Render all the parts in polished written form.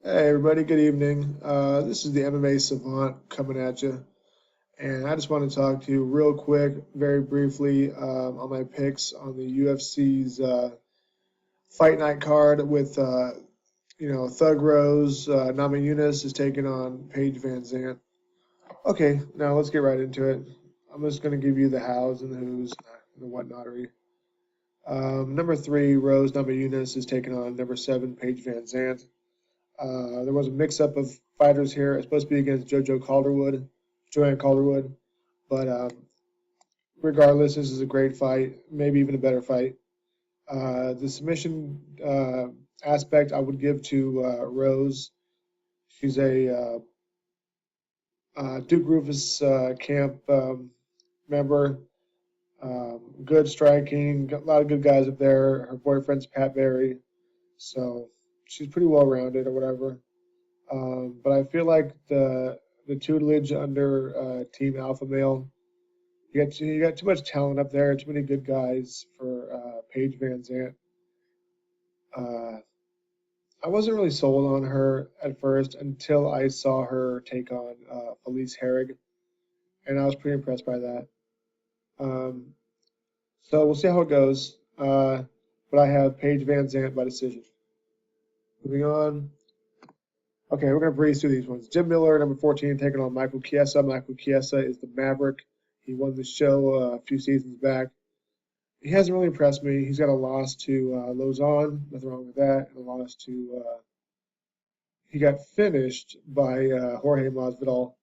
Hey everybody, good evening. This is the MMA Savant coming at you, and I just want to talk to you real quick, very briefly, on my picks on the UFC's fight night card with Thug Rose. Nama Yunus is taking on Paige Van Zant. Okay, now let's get right into it. I'm just going to give you the hows and the who's and the whatnottery. Number 3, Rose Nama Yunus is taking on number 7, Paige Van Zant. There was a mix-up of fighters here. It's supposed to be against Joanne Calderwood, but regardless, this is a great fight, maybe even a better fight. The submission aspect I would give to Rose. She's a Duke Rufus camp member. Good striking, got a lot of good guys up there. Her boyfriend's Pat Barry, so she's pretty well-rounded or whatever. But I feel like the tutelage under Team Alpha Male, you got too much talent up there, too many good guys for Paige Van Zant. I wasn't really sold on her at first until I saw her take on Felice Herrig, and I was pretty impressed by that. Um, so we'll see how it goes. But I have Paige Van Zant by decision. Moving on. Okay, we're going to breeze through these ones. Jim Miller, number 14, taking on Michael Chiesa. Michael Chiesa is the Maverick. He won the show a few seasons back. He hasn't really impressed me. He's got a loss to Lozon. Nothing wrong with that. And a loss to he got finished by Jorge Masvidal.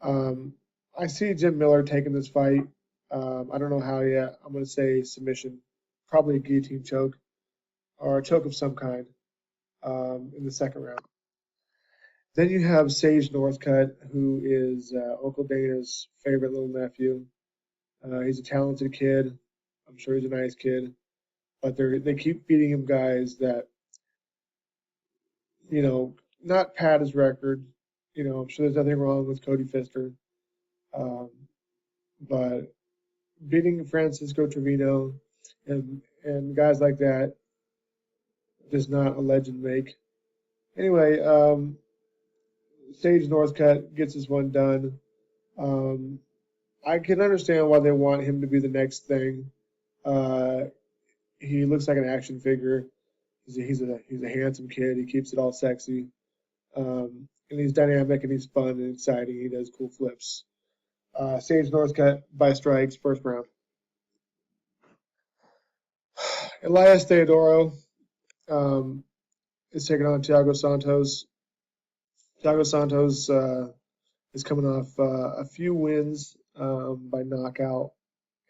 I see Jim Miller taking this fight. I don't know how yet. I'm going to say submission, probably a guillotine choke or a choke of some kind in the second round. Then you have Sage Northcutt, who is Uncle Dana's favorite little nephew. He's a talented kid. I'm sure he's a nice kid, but they keep feeding him guys that, not pad his record. I'm sure there's nothing wrong with Cody Pfister, but beating Francisco Trevino and guys like that does not a legend make. Anyway, Sage Northcutt gets this one done. I can understand why they want him to be the next thing. He looks like an action figure. He's a handsome kid. He keeps it all sexy, and he's dynamic and he's fun and exciting. He does cool flips. Sage Northcutt by strikes, first round. Elias Theodoro is taking on Thiago Santos. Thiago Santos is coming off a few wins by knockout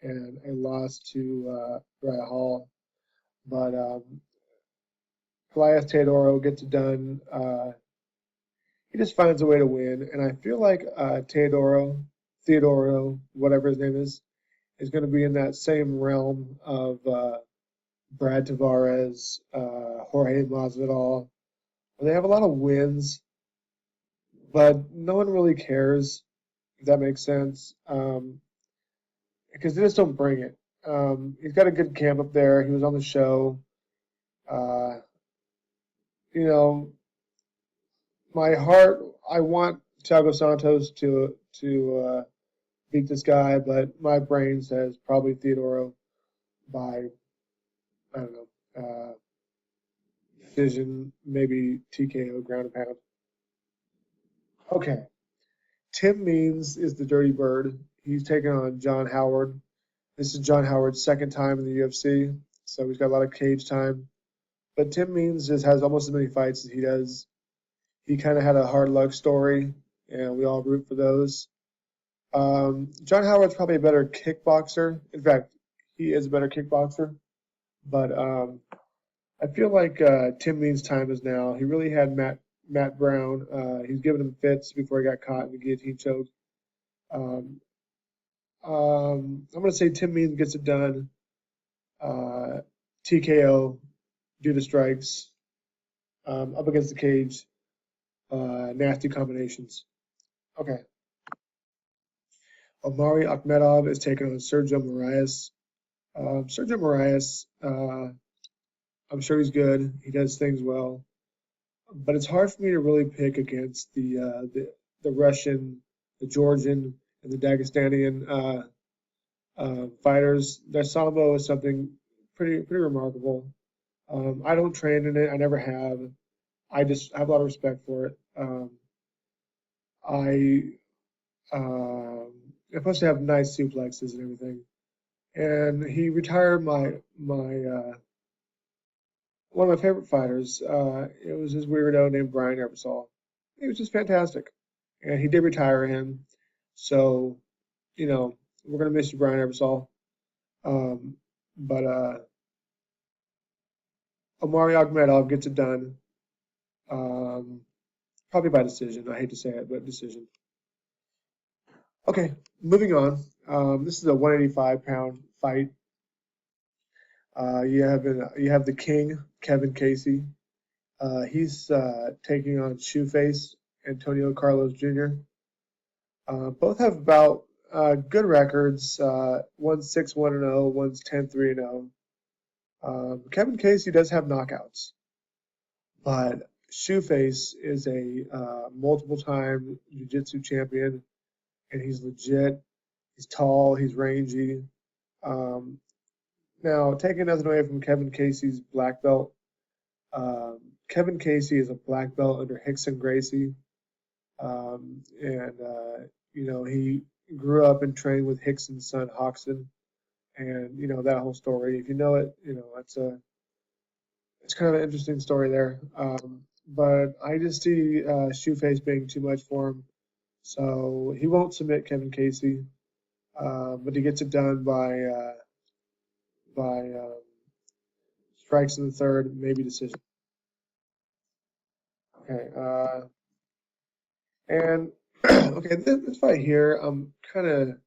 and a loss to Uriah Hall. But Elias Theodoro gets it done. He just finds a way to win. And I feel like Theodoro, whatever his name is going to be in that same realm of Brad Tavares, Jorge Masvidal. They have a lot of wins, but no one really cares, if that makes sense, because they just don't bring it. He's got a good camp up there. He was on the show. My heart, I want Thiago Santos to beat this guy, but my brain says probably Theodoro by, I don't know, decision, maybe TKO, ground and pound. Okay. Tim Means is the Dirty Bird. He's taking on John Howard. This is John Howard's second time in the UFC, so he's got a lot of cage time. But Tim Means just has almost as many fights as he does. He kind of had a hard luck story, and we all root for those. John Howard's probably a better kickboxer. In fact, he is a better kickboxer. But I feel like Tim Means' time is now. He really had Matt Brown. He's giving him fits before he got caught in the guillotine choke. I'm going to say Tim Means gets it done. TKO due to strikes up against the cage. Nasty combinations. Okay. Omari Akhmedov is taking on Sergio Moraes. Sergio Moraes, I'm sure he's good. He does things well. but it's hard for me to really pick against the Russian, the Georgian, and the Dagestanian fighters. Their sambo is something pretty remarkable. I don't train in it. I never have. I just have a lot of respect for it. I I'm supposed to have nice suplexes and everything. And he retired my one of my favorite fighters. It was this weirdo named Brian Ebersol. He was just fantastic, and he did retire him. So we're gonna miss you, Brian Ebersol. But Omari Akhmedov gets it done. Um, Probably by decision. I hate to say it, but decision. Okay, moving on. This is a 185-pound fight. You have the King, Kevin Casey. He's taking on Shoeface, Antonio Carlos Jr. Both have about good records. One's 6-1-0, one's 10-3-0. Kevin Casey does have knockouts, but Shoeface is a multiple-time jiu-jitsu champion, and he's legit. He's tall, he's rangy. Um, Now, taking nothing away from Kevin Casey's black belt, Kevin Casey is a black belt under Rickson Gracie, and he grew up and trained with Rickson's son Hoxton, and that whole story. If you know it, it's kind of an interesting story there. But I just see Shoeface being too much for him, so he won't submit Kevin Casey, but he gets it done by strikes in the third, maybe decision. Okay, and okay, this fight here, I'm kind of,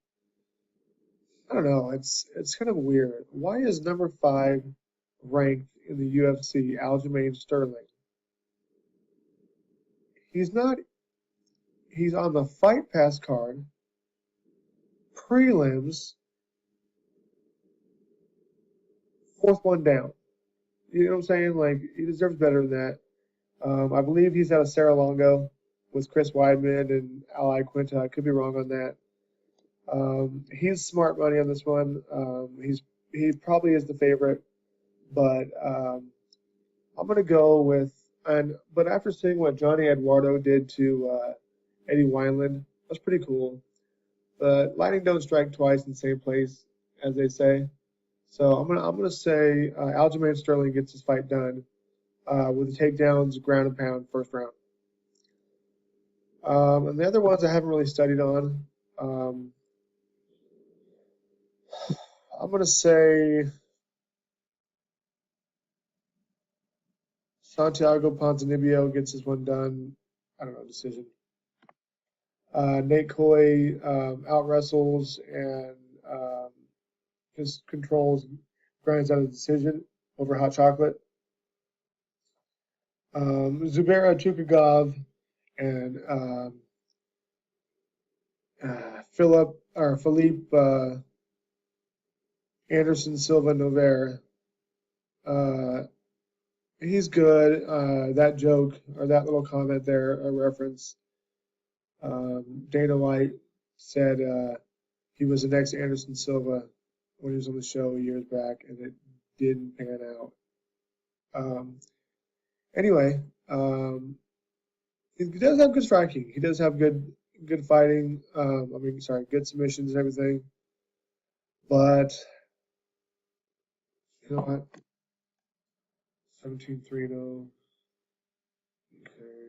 I don't know, it's kind of weird. Why is number 5 ranked in the UFC, Aljamain Sterling? He's not. He's on the Fight Pass card, prelims, fourth one down. You know what I'm saying? Like he deserves better than that. I believe he's out of Serra-Longo with Chris Weidman and Ali Quinta. I could be wrong on that. He's smart money on this one. He probably is the favorite, but I'm gonna go with but after seeing what Johnny Eduardo did to Eddie Wineland, that's pretty cool. But lightning don't strike twice in the same place, as they say. So I'm gonna say Aljamain Sterling gets his fight done with the takedowns, ground and pound, first round. And the other ones I haven't really studied on. Um, I'm gonna say Santiago Ponzinibbio gets this one done. I don't know, decision. Nate Coy out wrestles and just controls, grinds out a decision over hot chocolate. Zubera Chukagov and Philippe Anderson Silva Nover. He's good. That joke or that little comment there, a reference. Dana White said he was the next Anderson Silva when he was on the show years back, and it didn't pan out. Anyway, he does have good striking. He does have good fighting. Good submissions and everything. But you know what? 17-3-0. Okay.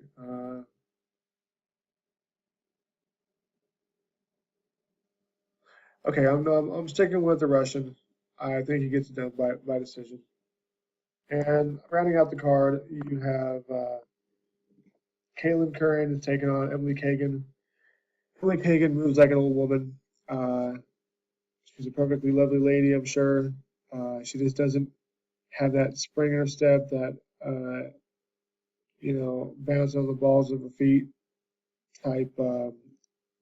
Okay, I'm sticking with the Russian. I think he gets it done by decision. And rounding out the card, you have Caitlin Curran is taking on Emily Kagan. Emily Kagan moves like an old woman. She's a perfectly lovely lady, I'm sure. She just doesn't have that spring in her step, that bounce on the balls of her feet type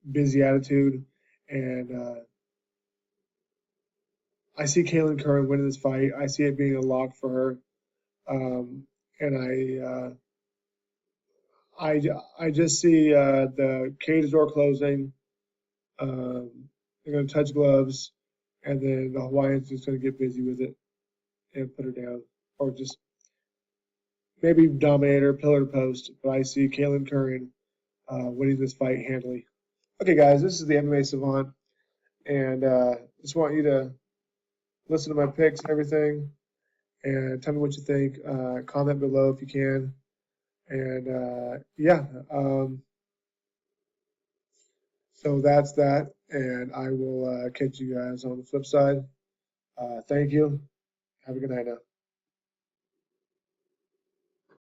busy attitude. And I see Caitlin Curran winning this fight. I see it being a lock for her. And I just see the cage door closing. They're going to touch gloves, and then the Hawaiian's just going to get busy with it and put her down, or just maybe dominate her pillar to post. But I see Kaylin Curran winning this fight handily. Okay, guys, this is the MMA Savant, and just want you to listen to my picks and everything, and tell me what you think. Comment below if you can, and yeah. So that's that, and I will catch you guys on the flip side. Thank you. Have a good night now.